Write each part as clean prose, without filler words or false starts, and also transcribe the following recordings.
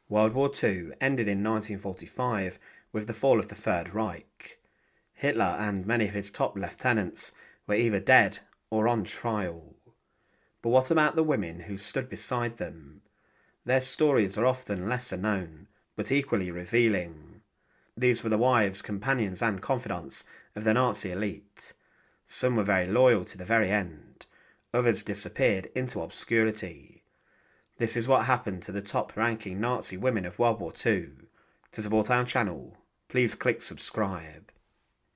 World War II ended in 1945 with the fall of the Third Reich. Hitler and many of his top lieutenants were either dead or on trial. But what about the women who stood beside them? Their stories are often lesser known, but equally revealing. These were the wives, companions, and confidants of the Nazi elite. Some were very loyal to the very end, others disappeared into obscurity. This is what happened to the top-ranking Nazi women of World War II. To support our channel, please click subscribe.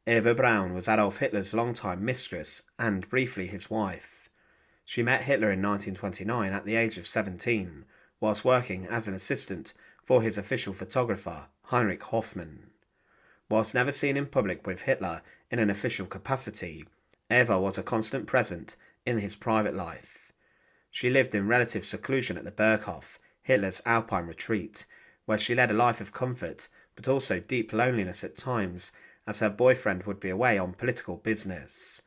Eva Brown was Adolf Hitler's longtime mistress and briefly his wife. She met Hitler in 1929 at the age of 17, whilst working as an assistant for his official photographer, Heinrich Hoffmann. Whilst never seen in public with Hitler in an official capacity, Eva was a constant present in his private life. She lived in relative seclusion at the Berghof, Hitler's alpine retreat, where she led a life of comfort but also deep loneliness at times, as her boyfriend would be away on political business.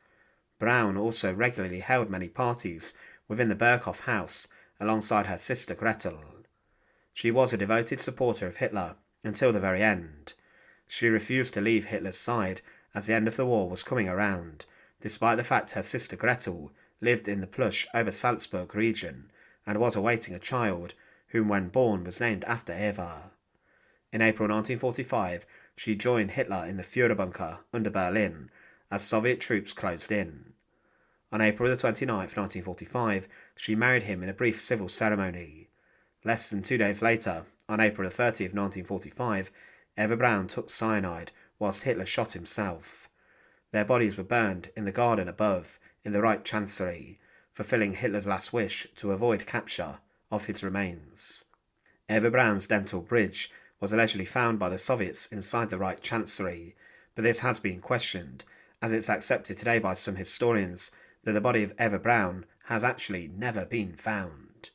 Braun also regularly held many parties within the Berghof house alongside her sister Gretel. She was a devoted supporter of Hitler until the very end. She refused to leave Hitler's side as the end of the war was coming around, despite the fact her sister Gretel lived in the plush Obersalzberg region and was awaiting a child, whom when born was named after Eva. In April 1945, she joined Hitler in the Fuhrerbunker under Berlin as Soviet troops closed in. On April 29, 1945, she married him in a brief civil ceremony. Less than 2 days later, on April 30, 1945, Eva Brown took cyanide whilst Hitler shot himself. Their bodies were burned in the garden above, in the Reich Chancery, fulfilling Hitler's last wish to avoid capture of his remains. Eva Brown's dental bridge was allegedly found by the Soviets inside the Reich Chancery, but this has been questioned, as it's accepted today by some historians that the body of Eva Brown has actually never been found.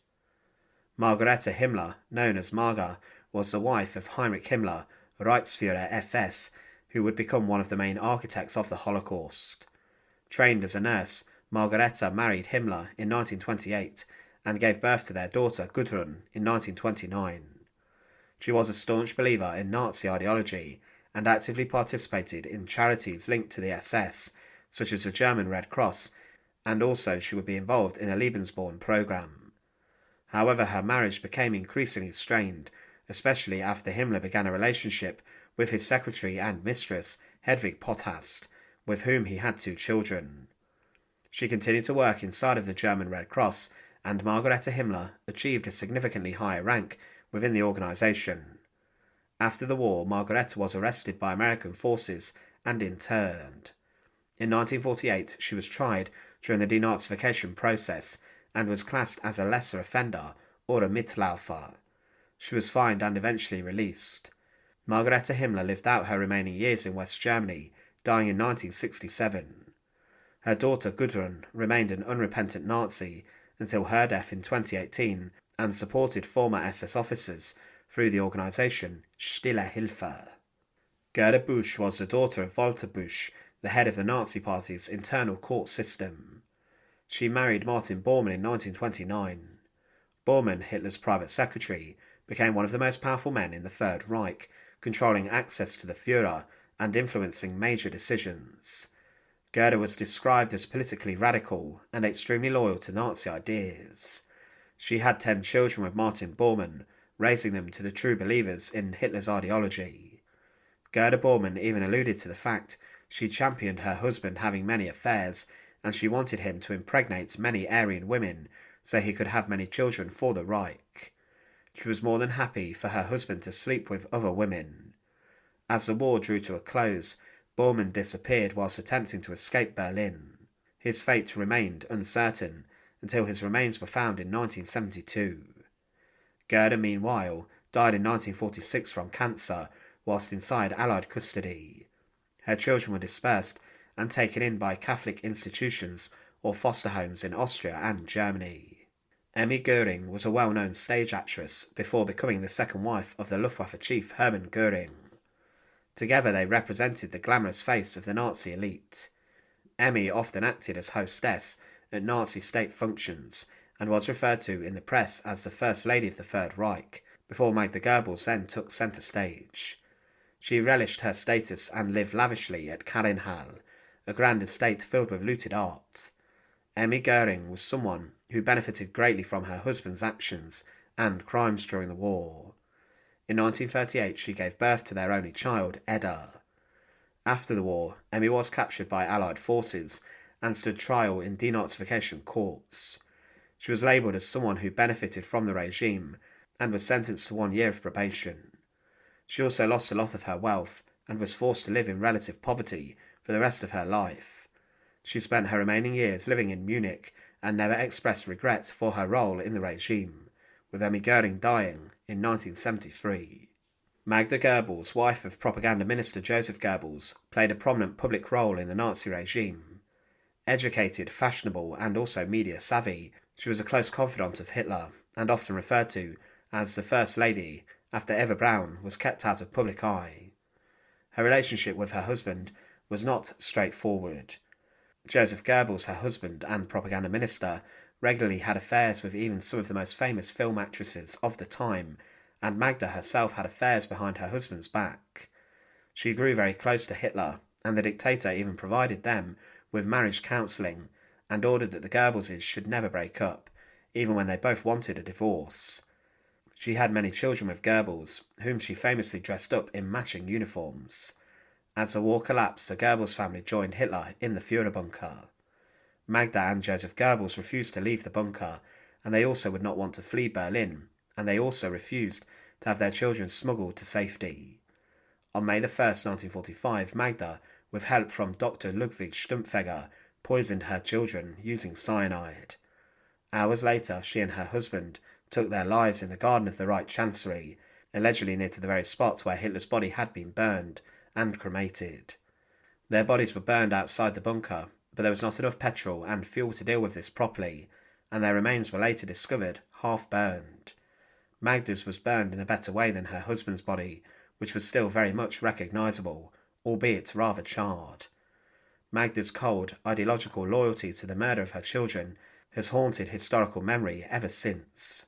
Margaretta Himmler, known as Marga, was the wife of Heinrich Himmler, Reichsführer SS, who would become one of the main architects of the Holocaust. Trained as a nurse, Margaretta married Himmler in 1928 and gave birth to their daughter Gudrun in 1929. She was a staunch believer in Nazi ideology and actively participated in charities linked to the SS, such as the German Red Cross, and also she would be involved in a Lebensborn program. However, her marriage became increasingly strained, especially after Himmler began a relationship with his secretary and mistress, Hedwig Potthast, with whom he had 2 children. She continued to work inside of the German Red Cross, and Margaretta Himmler achieved a significantly higher rank within the organisation. After the war, Margaretta was arrested by American forces and interned. In 1948, she was tried during the denazification process and was classed as a lesser offender or a Mitlaufer. She was fined and eventually released. Margaretta Himmler lived out her remaining years in West Germany, dying in 1967. Her daughter Gudrun remained an unrepentant Nazi until her death in 2018 and supported former SS officers through the organisation Stille Hilfe. Gerabush was the daughter of Walter Busch, the head of the Nazi Party's internal court system. She married Martin Bormann in 1929. Bormann, Hitler's private secretary, became one of the most powerful men in the Third Reich, controlling access to the Führer and influencing major decisions. Gerda was described as politically radical and extremely loyal to Nazi ideas. She had 10 children with Martin Bormann, raising them to the true believers in Hitler's ideology. Gerda Bormann even alluded to the fact she championed her husband having many affairs, and she wanted him to impregnate many Aryan women so he could have many children for the Reich. She was more than happy for her husband to sleep with other women. As the war drew to a close, Bormann disappeared whilst attempting to escape Berlin. His fate remained uncertain until his remains were found in 1972. Gerda, meanwhile, died in 1946 from cancer whilst inside Allied custody. Her children were dispersed and taken in by Catholic institutions or foster homes in Austria and Germany. Emmy Gerling was a well-known stage actress before becoming the second wife of the Luftwaffe chief Hermann Göring. Together they represented the glamorous face of the Nazi elite. Emmy often acted as hostess at Nazi state functions and was referred to in the press as the First Lady of the Third Reich, before Magda Gerbles then took centre stage. She relished her status and lived lavishly at Karinhal, a grand estate filled with looted art. Emmy Gerling was someone who benefited greatly from her husband's actions and crimes during the war. In 1938 she gave birth to their only child, Edda. After the war, Emmy was captured by Allied forces and stood trial in denazification courts. She was labelled as someone who benefited from the regime and was sentenced to 1 year of probation. She also lost a lot of her wealth and was forced to live in relative poverty for the rest of her life. She spent her remaining years living in Munich and never expressed regret for her role in the regime, with Emmy Gerling dying in 1973. Magda Gerbles, wife of propaganda minister Joseph Goebbels, played a prominent public role in the Nazi regime. Educated, fashionable, and also media savvy, she was a close confidant of Hitler and often referred to as the First Lady after Eva Brown was kept out of public eye. Her relationship with her husband was not straightforward. Joseph Goebbels, her husband and propaganda minister, regularly had affairs with even some of the most famous film actresses of the time, and Magda herself had affairs behind her husband's back. She grew very close to Hitler, and the dictator even provided them with marriage counselling and ordered that the Goebbelses should never break up, even when they both wanted a divorce. She had many children with Goebbels, whom she famously dressed up in matching uniforms. As the war collapsed, the Goebbels family joined Hitler in the Fuhrerbunker. Magda and Joseph Goebbels refused to leave the bunker, and they also would not want to flee Berlin, and they also refused to have their children smuggled to safety. On May 1, 1945, Magda, with help from Dr. Ludwig Stumpfegger, poisoned her children using cyanide. Hours later, she and her husband took their lives in the garden of the Reich Chancery, allegedly near to the very spot where Hitler's body had been burned and cremated. Their bodies were burned outside the bunker, but there was not enough petrol and fuel to deal with this properly, and their remains were later discovered half burned. Magda's was burned in a better way than her husband's body, which was still very much recognisable, albeit rather charred. Magda's cold, ideological loyalty to the murder of her children has haunted historical memory ever since.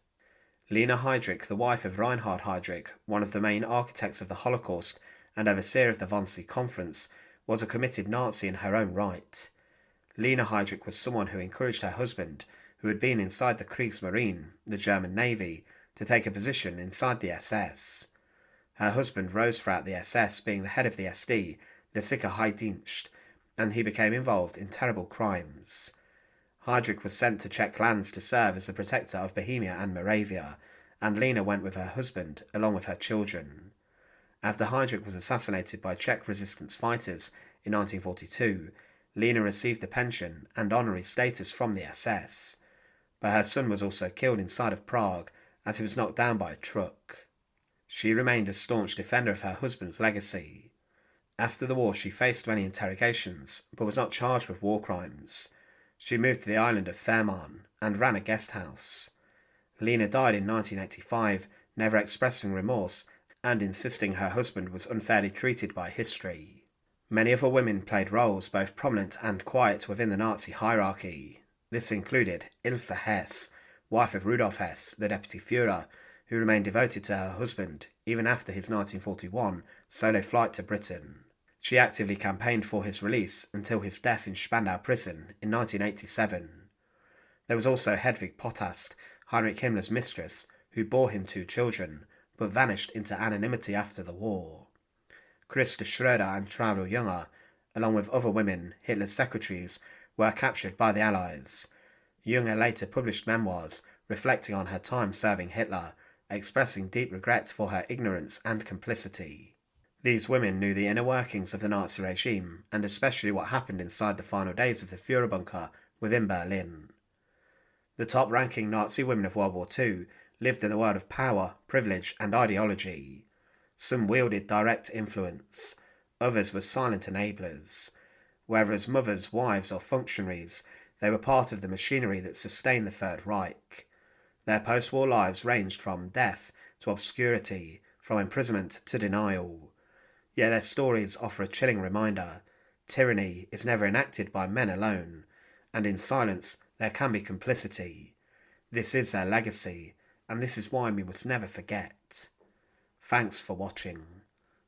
Lena Hydrickch, the wife of Reinhard Heydrich, one of the main architects of the Holocaust and overseer of the Wannsee Conference, was a committed Nazi in her own right. Lena Hydrickch was someone who encouraged her husband, who had been inside the Kriegsmarine, the German Navy, to take a position inside the SS. Her husband rose throughout the SS, being the head of the SD, the Sicherheitsdienst, and he became involved in terrible crimes. Heydrich was sent to Czech lands to serve as the protector of Bohemia and Moravia, and Lena went with her husband, along with her children. After Heydrich was assassinated by Czech resistance fighters in 1942, Lena received a pension and honorary status from the SS, but her son was also killed inside of Prague as he was knocked down by a truck. She remained a staunch defender of her husband's legacy. After the war she faced many interrogations, but was not charged with war crimes. She moved to the island of Fehmarn and ran a guest house. Lena died in 1985, never expressing remorse and insisting her husband was unfairly treated by history. Many other women played roles both prominent and quiet within the Nazi hierarchy. This included Ilse Hess, wife of Rudolf Hess, the deputy Führer, who remained devoted to her husband even after his 1941 solo flight to Britain. She actively campaigned for his release until his death in Spandau prison in 1987. There was also Hedwig Potast, Heinrich Himmler's mistress, who bore him 2 children, but vanished into anonymity after the war. Christa Schroeder and Traudl Junger, along with other women, Hitler's secretaries, were captured by the Allies. Junger later published memoirs reflecting on her time serving Hitler, expressing deep regret for her ignorance and complicity. These women knew the inner workings of the Nazi regime, and especially what happened inside the final days of the Fuhrerbunker within Berlin. The top-ranking Nazi women of World War II lived in a world of power, privilege, and ideology. Some wielded direct influence, others were silent enablers. Whether as mothers, wives, or functionaries, they were part of the machinery that sustained the Third Reich. Their post-war lives ranged from death to obscurity, from imprisonment to denial. Yet their stories offer a chilling reminder: tyranny is never enacted by men alone, and in silence there can be complicity. This is their legacy, and this is why we must never forget. Thanks for watching.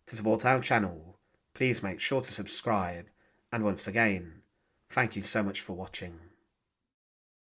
To support our channel, please make sure to subscribe, and once again, thank you so much for watching.